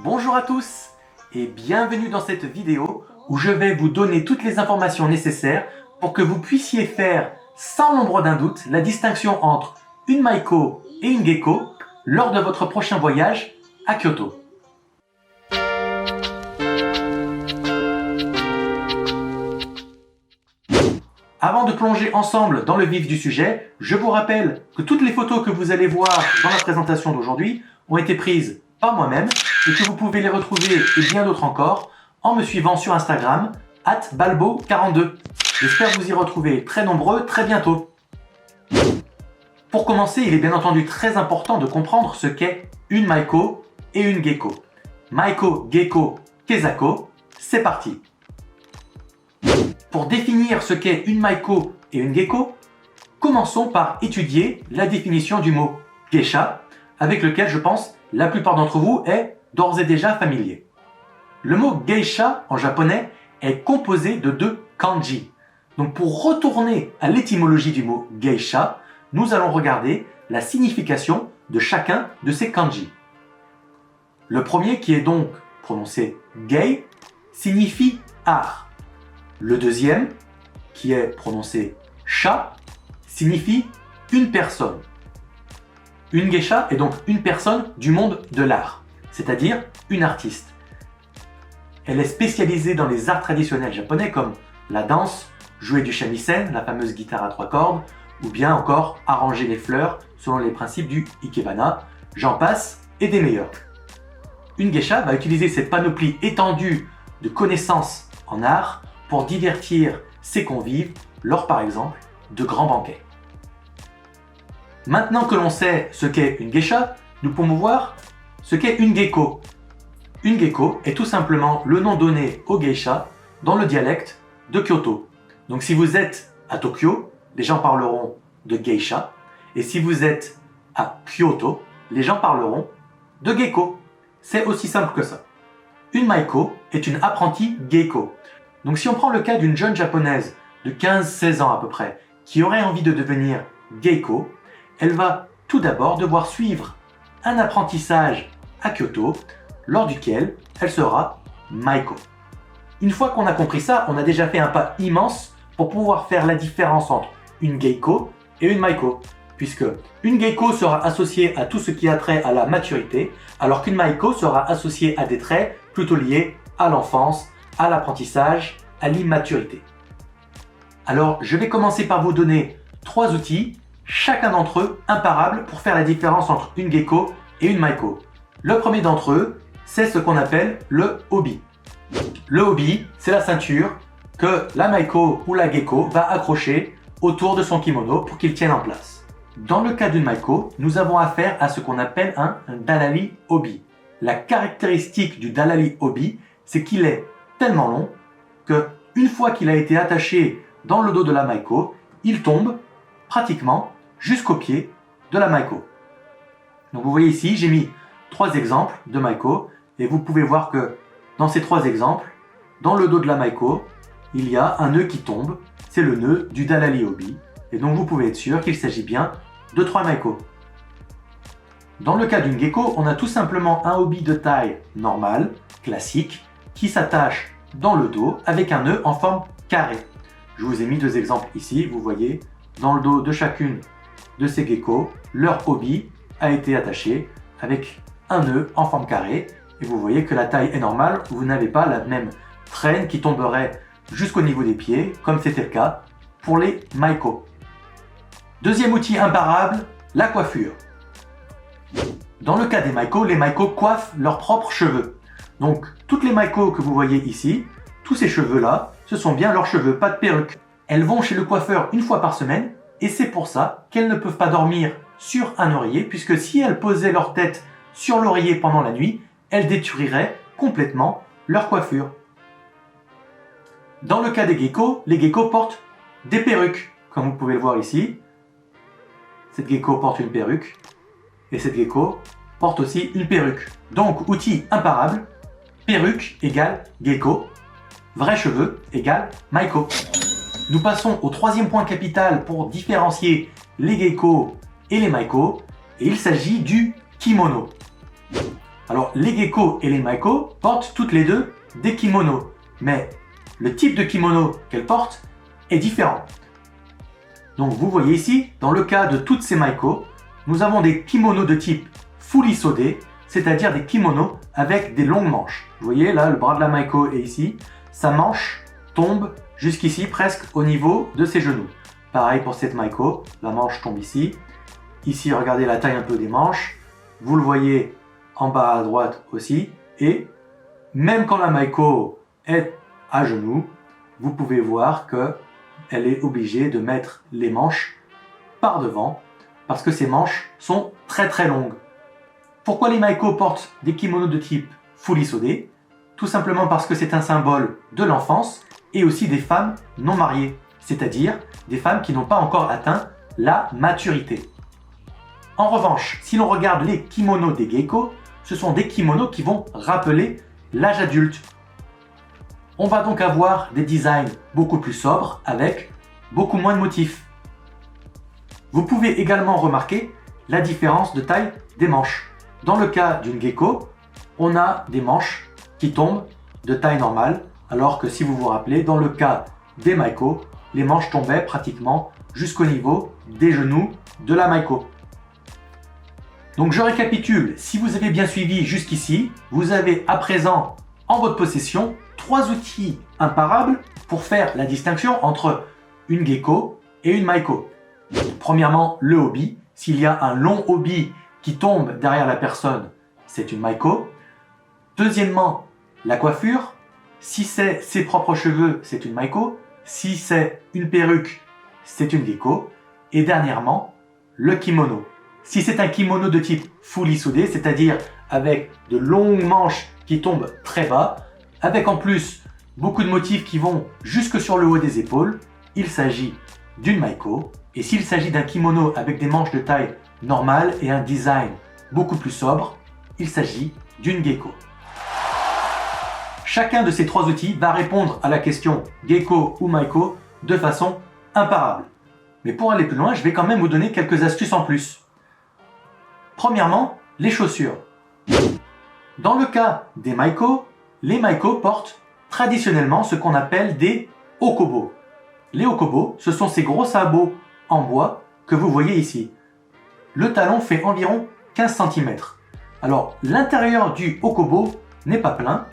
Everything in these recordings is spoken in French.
Bonjour à tous et bienvenue dans cette vidéo où je vais vous donner toutes les informations nécessaires pour que vous puissiez faire sans l'ombre d'un doute la distinction entre une maiko et une gecko lors de votre prochain voyage à Kyoto. Avant de plonger ensemble dans le vif du sujet, je vous rappelle que toutes les photos que vous allez voir dans la présentation d'aujourd'hui ont été prises par moi-même et que vous pouvez les retrouver et bien d'autres encore en me suivant sur Instagram @balbo42. J'espère vous y retrouver très nombreux très bientôt. Pour commencer, il est bien entendu très important de comprendre ce qu'est une maiko et une gecko. Maiko, gecko, kezako, c'est parti. Pour définir ce qu'est une maiko et une gecko, commençons par étudier la définition du mot geisha, avec lequel je pense la plupart d'entre vous est d'ores et déjà familier. Le mot geisha en japonais est composé de deux kanji. Donc pour retourner à l'étymologie du mot geisha, nous allons regarder la signification de chacun de ces kanji. Le premier, qui est donc prononcé gei, signifie art. Le deuxième, qui est prononcé sha, signifie une personne. Une geisha est donc une personne du monde de l'art, c'est-à-dire une artiste. Elle est spécialisée dans les arts traditionnels japonais comme la danse, jouer du shamisen, la fameuse guitare à 3 cordes, ou bien encore arranger les fleurs selon les principes du ikebana, j'en passe et des meilleurs. Une geisha va utiliser cette panoplie étendue de connaissances en art pour divertir ses convives lors par exemple de grands banquets. Maintenant que l'on sait ce qu'est une geisha, nous pouvons voir ce qu'est une gecko. Une gecko est tout simplement le nom donné aux geishas dans le dialecte de Kyoto. Donc si vous êtes à Tokyo, les gens parleront de geisha, et si vous êtes à Kyoto, les gens parleront de gecko. C'est aussi simple que ça. Une maiko est une apprentie gecko. Donc si on prend le cas d'une jeune japonaise de 15-16 ans à peu près, qui aurait envie de devenir gecko, elle va tout d'abord devoir suivre un apprentissage à Kyoto, lors duquel elle sera maiko. Une fois qu'on a compris ça, on a déjà fait un pas immense pour pouvoir faire la différence entre une gecko et une maiko, puisque une gecko sera associée à tout ce qui a trait à la maturité, alors qu'une maiko sera associée à des traits plutôt liés à l'enfance, à l'apprentissage, à l'immaturité. Alors, je vais commencer par vous donner 3 outils, chacun d'entre eux imparable pour faire la différence entre une gecko et une maiko. Le premier d'entre eux, c'est ce qu'on appelle le obi. Le obi, c'est la ceinture que la maiko ou la gecko va accrocher autour de son kimono pour qu'il tienne en place. Dans le cas d'une maiko, nous avons affaire à ce qu'on appelle un dalali obi. La caractéristique du dalali obi, c'est qu'il est tellement long que une fois qu'il a été attaché dans le dos de la maiko, il tombe pratiquement jusqu'au pied de la maiko. Donc vous voyez ici, j'ai mis 3 exemples de maiko et vous pouvez voir que dans ces 3 exemples, dans le dos de la maiko, il y a un nœud qui tombe, c'est le nœud du dalali obi, et donc vous pouvez être sûr qu'il s'agit bien de 3 maiko. Dans le cas d'une gecko, on a tout simplement un obi de taille normale, classique, qui s'attache dans le dos avec un nœud en forme carrée. Je vous ai mis 2 exemples ici, vous voyez, dans le dos de chacune de ces geckos, leur obi a été attaché avec un nœud en forme carrée, et vous voyez que la taille est normale, vous n'avez pas la même traîne qui tomberait jusqu'au niveau des pieds, comme c'était le cas pour les maiko. Deuxième outil imparable, la coiffure. Dans le cas des maiko, les maiko coiffent leurs propres cheveux. Donc, toutes les maiko que vous voyez ici, tous ces cheveux-là, ce sont bien leurs cheveux, pas de perruque. Elles vont chez le coiffeur une fois par semaine, et c'est pour ça qu'elles ne peuvent pas dormir sur un oreiller, puisque si elles posaient leur tête sur l'oreiller pendant la nuit, elles détruiraient complètement leur coiffure. Dans le cas des geckos, les geckos portent des perruques, comme vous pouvez le voir ici. Cette gecko porte une perruque, et cette gecko porte aussi une perruque. Donc, outil imparable, perruque égale gecko, vrais cheveux égale maiko. Nous passons au 3e point capital pour différencier les geckos et les maiko, et il s'agit du kimono. Alors les geckos et les maiko portent toutes les deux des kimonos, mais le type de kimono qu'elles portent est différent. Donc vous voyez ici, dans le cas de toutes ces maiko, nous avons des kimonos de type furisode, c'est-à-dire des kimonos avec des longues manches. Vous voyez là, le bras de la maiko est ici, sa manche tombe jusqu'ici, presque au niveau de ses genoux. Pareil pour cette maiko, la manche tombe ici. Ici, regardez la taille un peu des manches. Vous le voyez en bas à droite aussi. Et même quand la maiko est à genoux, vous pouvez voir qu'elle est obligée de mettre les manches par devant parce que ces manches sont très très longues. Pourquoi les maiko portent des kimonos de type furisode? Tout simplement parce que c'est un symbole de l'enfance et aussi des femmes non mariées, c'est-à-dire des femmes qui n'ont pas encore atteint la maturité. En revanche, si l'on regarde les kimonos des geckos, ce sont des kimonos qui vont rappeler l'âge adulte. On va donc avoir des designs beaucoup plus sobres avec beaucoup moins de motifs. Vous pouvez également remarquer la différence de taille des manches. Dans le cas d'une gecko, on a des manches qui tombent de taille normale, alors que si vous vous rappelez, dans le cas des maiko, les manches tombaient pratiquement jusqu'au niveau des genoux de la maiko. Donc je récapitule, si vous avez bien suivi jusqu'ici, vous avez à présent en votre possession 3 outils imparables pour faire la distinction entre une gecko et une maiko. Premièrement, le obi. S'il y a un long obi qui tombe derrière la personne, c'est une maiko. Deuxièmement, la coiffure. Si c'est ses propres cheveux, c'est une maiko. Si c'est une perruque, c'est une gecko. Et dernièrement, le kimono. Si c'est un kimono de type furisode, c'est-à-dire avec de longues manches qui tombent très bas, avec en plus beaucoup de motifs qui vont jusque sur le haut des épaules, il s'agit d'une maiko. Et s'il s'agit d'un kimono avec des manches de taille normale et un design beaucoup plus sobre, il s'agit d'une gecko. Chacun de ces 3 outils va répondre à la question gecko ou maiko de façon imparable. Mais pour aller plus loin, je vais quand même vous donner quelques astuces en plus. Premièrement, les chaussures. Dans le cas des maiko, les maiko portent traditionnellement ce qu'on appelle des okobo. Les okobo, ce sont ces gros sabots en bois que vous voyez ici. Le talon fait environ 15 cm. Alors, l'intérieur du okobo n'est pas plein.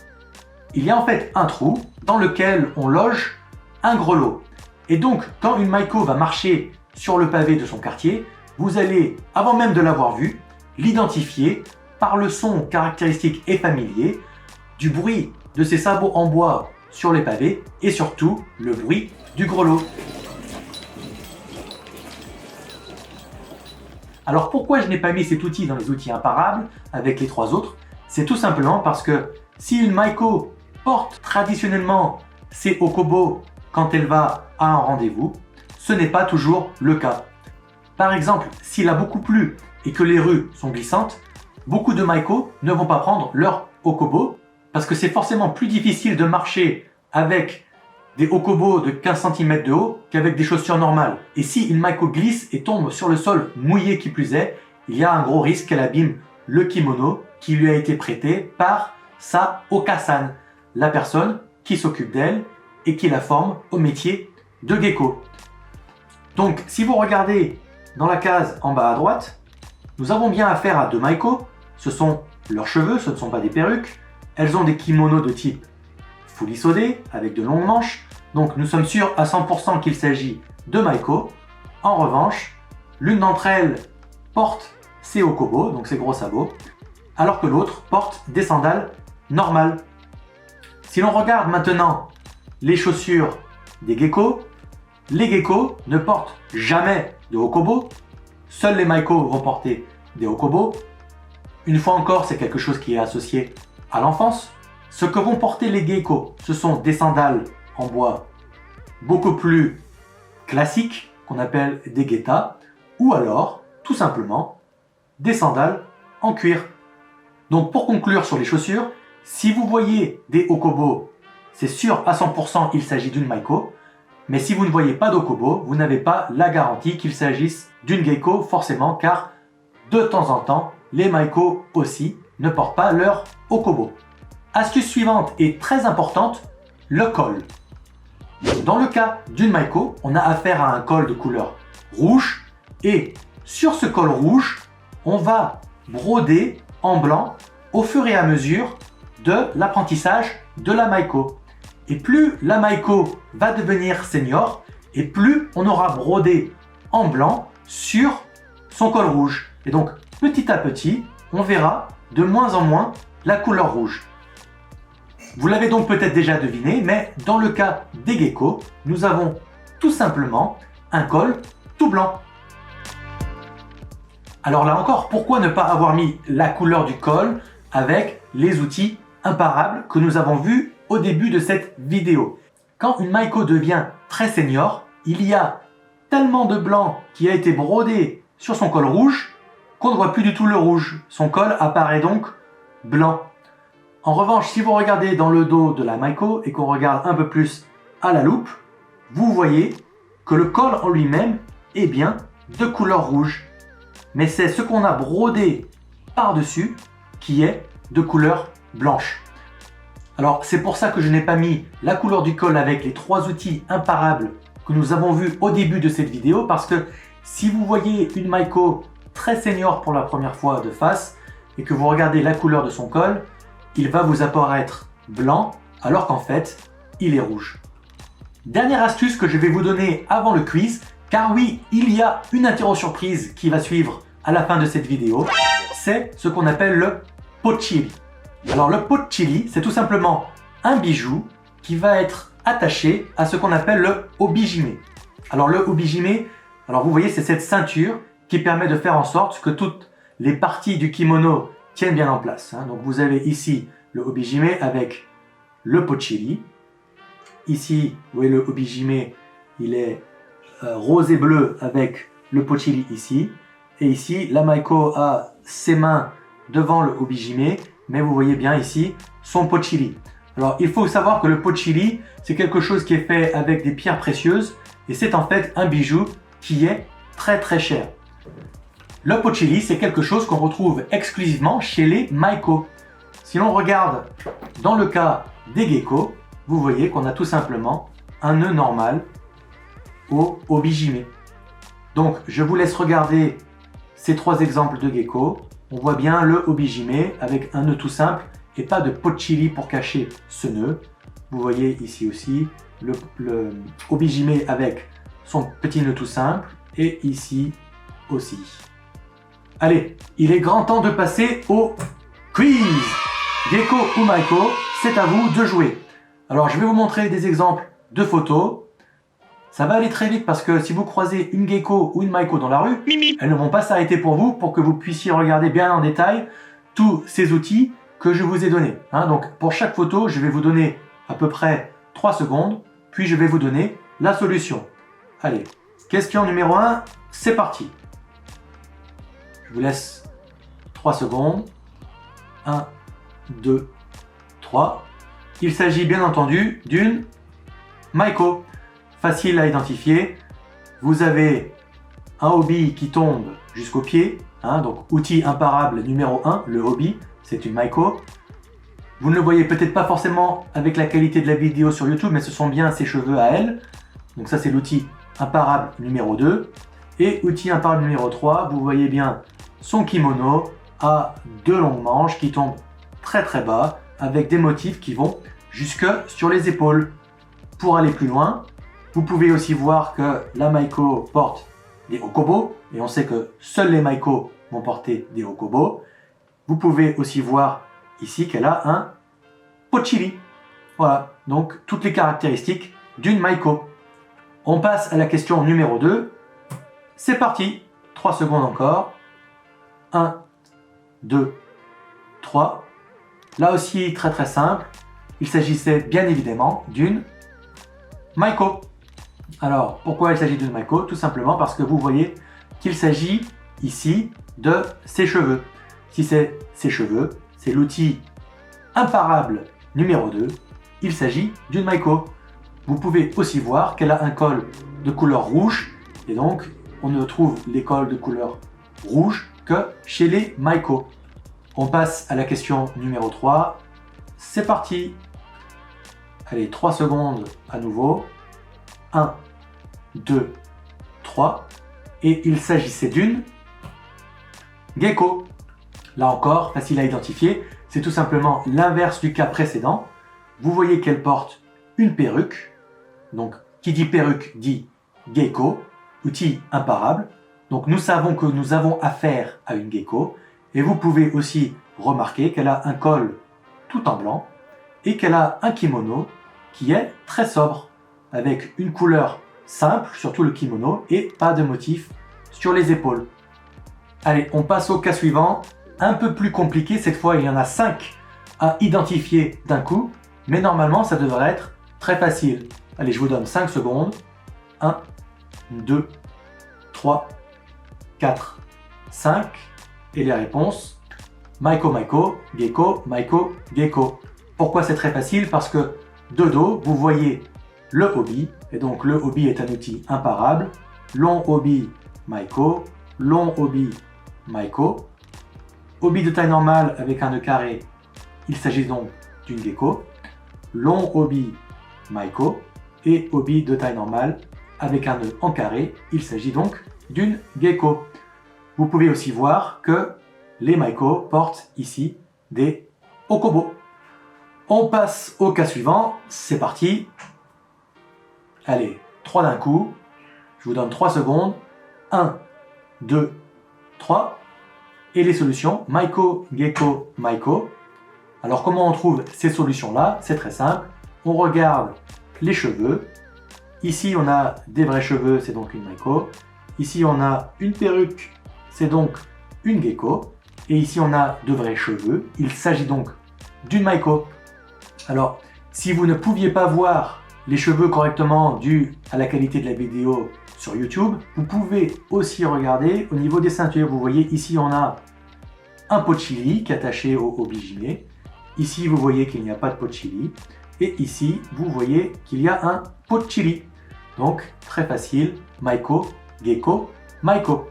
Il y a en fait un trou dans lequel on loge un grelot. Et donc, quand une maiko va marcher sur le pavé de son quartier, vous allez, avant même de l'avoir vu, l'identifier par le son caractéristique et familier du bruit de ces sabots en bois sur les pavés et surtout le bruit du grelot. Alors pourquoi je n'ai pas mis cet outil dans les outils imparables avec les 3 autres? C'est tout simplement parce que si une maiko porte traditionnellement ses okobo quand elle va à un rendez-vous, ce n'est pas toujours le cas. Par exemple, s'il a beaucoup plu et que les rues sont glissantes, beaucoup de maiko ne vont pas prendre leur okobo parce que c'est forcément plus difficile de marcher avec des okobo de 15 cm de haut qu'avec des chaussures normales. Et si une maiko glisse et tombe sur le sol mouillé qui plus est, il y a un gros risque qu'elle abîme le kimono qui lui a été prêté par sa okasan, la personne qui s'occupe d'elle et qui la forme au métier de gecko. Donc si vous regardez dans la case en bas à droite, nous avons bien affaire à 2 maiko. Ce sont leurs cheveux, ce ne sont pas des perruques. Elles ont des kimonos de type furisode avec de longues manches. Donc nous sommes sûrs à 100% qu'il s'agit de maiko. En revanche, l'une d'entre elles porte ses okobo, donc ses gros sabots, alors que l'autre porte des sandales normales. Si l'on regarde maintenant les chaussures des geckos, les geckos ne portent jamais de okobo. Seuls les maiko vont porter des okobo. Une fois encore, c'est quelque chose qui est associé à l'enfance. Ce que vont porter les geckos, ce sont des sandales en bois beaucoup plus classiques, qu'on appelle des geta, ou alors, tout simplement, des sandales en cuir. Donc pour conclure sur les chaussures, si vous voyez des okobo, c'est sûr à 100% il s'agit d'une maiko, mais si vous ne voyez pas d'okobo, vous n'avez pas la garantie qu'il s'agisse d'une gecko forcément, car de temps en temps, les maiko aussi ne portent pas leur Okobo. Astuce suivante est très importante, le col. Dans le cas d'une Maiko, on a affaire à un col de couleur rouge et sur ce col rouge, on va broder en blanc au fur et à mesure de l'apprentissage de la Maiko. Et plus la Maiko va devenir senior, et plus on aura brodé en blanc sur son col rouge. Et donc, petit à petit, on verra de moins en moins la couleur rouge. Vous l'avez donc peut-être déjà deviné, mais dans le cas des geckos, nous avons tout simplement un col tout blanc. Alors là encore, pourquoi ne pas avoir mis la couleur du col avec les outils imparables que nous avons vus au début de cette vidéo? Quand une Maiko devient très senior, il y a tellement de blanc qui a été brodé sur son col rouge qu'on ne voit plus du tout le rouge. Son col apparaît donc blanc. En revanche, si vous regardez dans le dos de la Maiko et qu'on regarde un peu plus à la loupe, vous voyez que le col en lui-même est bien de couleur rouge. Mais c'est ce qu'on a brodé par-dessus qui est de couleur blanche. Alors c'est pour ça que je n'ai pas mis la couleur du col avec les trois outils imparables que nous avons vus au début de cette vidéo, parce que si vous voyez une Maiko très senior pour la première fois de face et que vous regardez la couleur de son col, il va vous apparaître blanc alors qu'en fait il est rouge. Dernière astuce que je vais vous donner avant le quiz, car oui, il y a une interro surprise qui va suivre à la fin de cette vidéo, c'est ce qu'on appelle le pochili. Alors le pochili, c'est tout simplement un bijou qui va être attaché à ce qu'on appelle le obijime. Alors le obijime, alors vous voyez, c'est cette ceinture qui permet de faire en sorte que toutes les parties du kimono tiennent bien en place. Donc vous avez ici le obijime avec le pochili. Ici, vous voyez le obijime, il est rose et bleu avec le pochili ici. Et ici, la Maiko a ses mains devant le obijime, mais vous voyez bien ici son pochili. Alors il faut savoir que le pochili, c'est quelque chose qui est fait avec des pierres précieuses et c'est en fait un bijou qui est très très cher. Le pochili, c'est quelque chose qu'on retrouve exclusivement chez les Maiko. Si l'on regarde dans le cas des geckos, vous voyez qu'on a tout simplement un nœud normal au obijime. Donc je vous laisse regarder ces trois exemples de gecko. On voit bien le obijime avec un nœud tout simple et pas de pochili pour cacher ce nœud. Vous voyez ici aussi le obijime avec son petit nœud tout simple et ici aussi. Allez, il est grand temps de passer au quiz. Gecko ou Maiko, c'est à vous de jouer. Alors je vais vous montrer des exemples de photos. Ça va aller très vite parce que si vous croisez une gecko ou une Maiko dans la rue, elles ne vont pas s'arrêter pour vous pour que vous puissiez regarder bien en détail tous ces outils que je vous ai donnés. Donc pour chaque photo, je vais vous donner à peu près 3 secondes, puis je vais vous donner la solution. Allez, question numéro 1, c'est parti. Je vous laisse 3 secondes. 1, 2, 3. Il s'agit bien entendu d'une Maiko. Facile à identifier. Vous avez un obi qui tombe jusqu'au pied. Donc outil imparable numéro 1, le obi, c'est une Maiko. Vous ne le voyez peut-être pas forcément avec la qualité de la vidéo sur YouTube, mais ce sont bien ses cheveux à elle. Donc ça c'est l'outil imparable numéro 2. Et outil imparable numéro 3, vous voyez bien son kimono à 2 longues manches qui tombent très très bas avec des motifs qui vont jusque sur les épaules. Pour aller plus loin, vous pouvez aussi voir que la Maiko porte des Okobo et on sait que seuls les Maiko vont porter des Okobo. Vous pouvez aussi voir ici qu'elle a un pochili. Voilà, donc toutes les caractéristiques d'une Maiko. On passe à la question numéro 2. C'est parti, 3 secondes encore. 1, 2, 3. Là aussi, très très simple. Il s'agissait bien évidemment d'une Maiko. Alors, pourquoi il s'agit d'une Maiko? Tout simplement parce que vous voyez qu'il s'agit ici de ses cheveux. Si c'est ses cheveux, c'est l'outil imparable numéro 2. Il s'agit d'une Maiko. Vous pouvez aussi voir qu'elle a un col de couleur rouge et donc on ne trouve les cols de couleur rouge que chez les Maiko. On passe à la question numéro 3. C'est parti. Allez, 3 secondes à nouveau. 1, 2, 3. Et il s'agissait d'une gecko. Là encore, facile à identifier. C'est tout simplement l'inverse du cas précédent. Vous voyez qu'elle porte une perruque. Donc, qui dit perruque dit gecko, outil imparable. Donc, nous savons que nous avons affaire à une gecko. Et vous pouvez aussi remarquer qu'elle a un col tout en blanc et qu'elle a un kimono qui est très sobre, avec une couleur simple sur tout le kimono et pas de motif sur les épaules. Allez, on passe au cas suivant, un peu plus compliqué. Cette fois, il y en a 5 à identifier d'un coup, mais normalement, ça devrait être très facile. Allez, je vous donne 5 secondes. 1, 2, 3, 4, 5. Et les réponses, Maiko, Maiko, gecko, Maiko, gecko. Pourquoi c'est très facile? Parce que de dos, vous voyez le obi, et donc le obi est un outil imparable. Long obi, Maiko, long obi, Maiko. Obi de taille normale avec un nœud carré, il s'agit donc d'une gecko. Long obi, Maiko. Et obi de taille normale avec un nœud en carré, il s'agit donc d'une gecko. Vous pouvez aussi voir que les Maiko portent ici des okobo. On passe au cas suivant, c'est parti. Allez, 3 d'un coup. Je vous donne 3 secondes. 1, 2, 3. Et les solutions, Maiko, gecko, Maiko. Alors comment on trouve ces solutions-là? C'est très simple. On regarde les cheveux. Ici, on a des vrais cheveux, c'est donc une Maiko. Ici, on a une perruque, c'est donc une gecko. Et ici, on a de vrais cheveux. Il s'agit donc d'une Maiko. Alors, si vous ne pouviez pas voir les cheveux correctement dû à la qualité de la vidéo sur YouTube, vous pouvez aussi regarder au niveau des ceintures. Vous voyez, ici, on a un pochili qui est attaché au bijime. Ici, vous voyez qu'il n'y a pas de pochili. Et ici, vous voyez qu'il y a un pochili. Donc, très facile, Maiko, gecko, Maiko.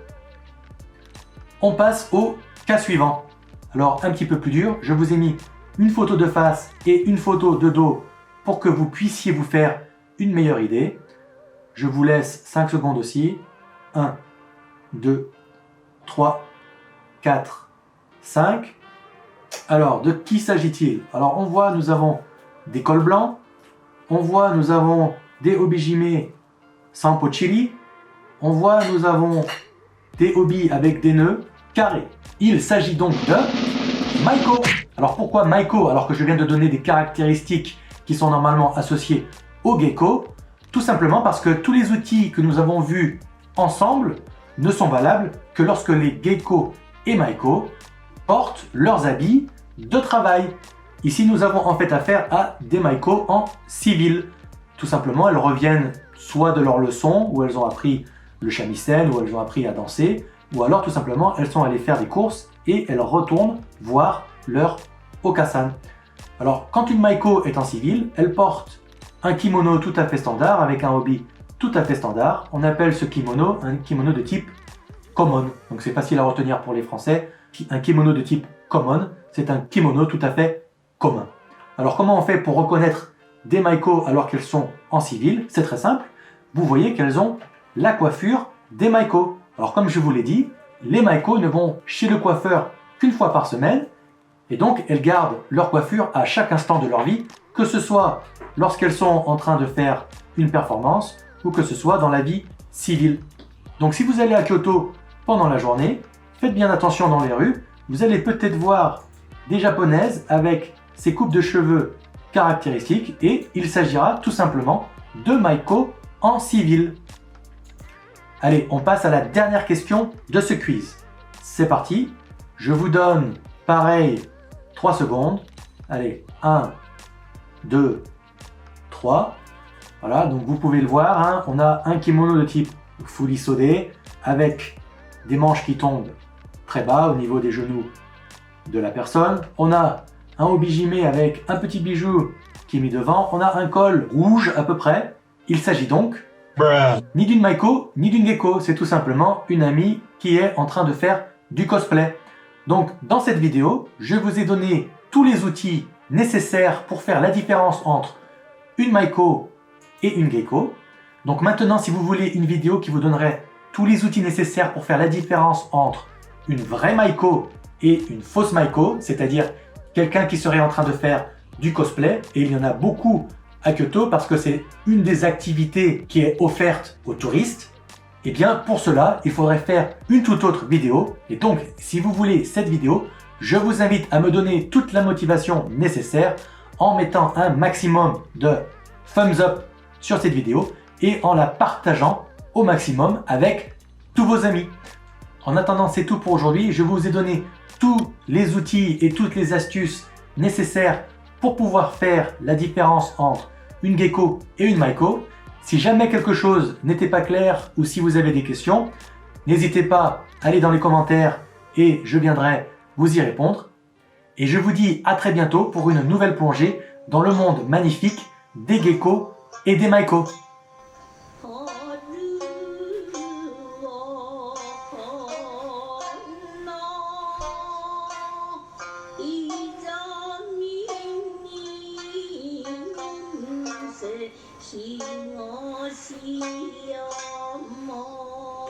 On passe au cas suivant. Alors, un petit peu plus dur, je vous ai mis une photo de face et une photo de dos pour que vous puissiez vous faire une meilleure idée. Je vous laisse 5 secondes aussi. 1, 2, 3, 4, 5. Alors, de qui s'agit-il? Alors, on voit, nous avons des cols blancs. On voit, nous avons des obijime sans pochili. On voit, nous avons des obi avec des nœuds carrés. Il s'agit donc de Maiko. Alors pourquoi Maiko alors que je viens de donner des caractéristiques qui sont normalement associées au gecko? Tout simplement parce que tous les outils que nous avons vus ensemble ne sont valables que lorsque les gecko et Maiko portent leurs habits de travail. Ici, nous avons en fait affaire à des Maiko en civil. Tout simplement, elles reviennent soit de leur leçon où elles ont appris le shamisen, où elles ont appris à danser, ou alors tout simplement elles sont allées faire des courses et elles retournent voir leur okasan. Alors quand une Maiko est en civil, elle porte un kimono tout à fait standard avec un obi tout à fait standard. On appelle ce kimono un kimono de type common. Donc c'est facile à retenir pour les Français. Un kimono de type common, c'est un kimono tout à fait commun. Alors comment on fait pour reconnaître des Maiko alors qu'elles sont en civil? C'est très simple. Vous voyez qu'elles ont la coiffure des Maiko. Alors comme je vous l'ai dit, les Maiko ne vont chez le coiffeur qu'une fois par semaine et donc elles gardent leur coiffure à chaque instant de leur vie, que ce soit lorsqu'elles sont en train de faire une performance ou que ce soit dans la vie civile. Donc si vous allez à Kyoto pendant la journée, faites bien attention dans les rues, vous allez peut-être voir des japonaises avec ces coupes de cheveux caractéristiques et il s'agira tout simplement de Maiko en civil. Allez, on passe à la dernière question de ce quiz. C'est parti, je vous donne pareil 3 secondes. Allez, 1, 2, 3. Voilà, donc vous pouvez le voir, hein, on a un kimono de type furisode avec des manches qui tombent très bas au niveau des genoux de la personne. On a un obijime avec un petit bijou qui est mis devant. On a un col rouge à peu près. Il s'agit donc ni d'une Maiko, ni d'une gecko. C'est tout simplement une amie qui est en train de faire du cosplay. Donc dans cette vidéo, je vous ai donné tous les outils nécessaires pour faire la différence entre une Maiko et une Gecko. Donc maintenant, si vous voulez une vidéo qui vous donnerait tous les outils nécessaires pour faire la différence entre une vraie Maiko et une fausse Maiko, c'est-à-dire quelqu'un qui serait en train de faire du cosplay, et il y en a beaucoup à Kyoto parce que c'est une des activités qui est offerte aux touristes, et bien pour cela, il faudrait faire une toute autre vidéo. Et donc, si vous voulez cette vidéo, je vous invite à me donner toute la motivation nécessaire en mettant un maximum de thumbs up sur cette vidéo et en la partageant au maximum avec tous vos amis. En attendant, c'est tout pour aujourd'hui. Je vous ai donné tous les outils et toutes les astuces nécessaires pour pouvoir faire la différence entre une Gecko et une Maiko. Si jamais quelque chose n'était pas clair ou si vous avez des questions, n'hésitez pas à aller dans les commentaires et je viendrai vous y répondre. Et je vous dis à très bientôt pour une nouvelle plongée dans le monde magnifique des geckos et des Maiko. 싱어 시여 모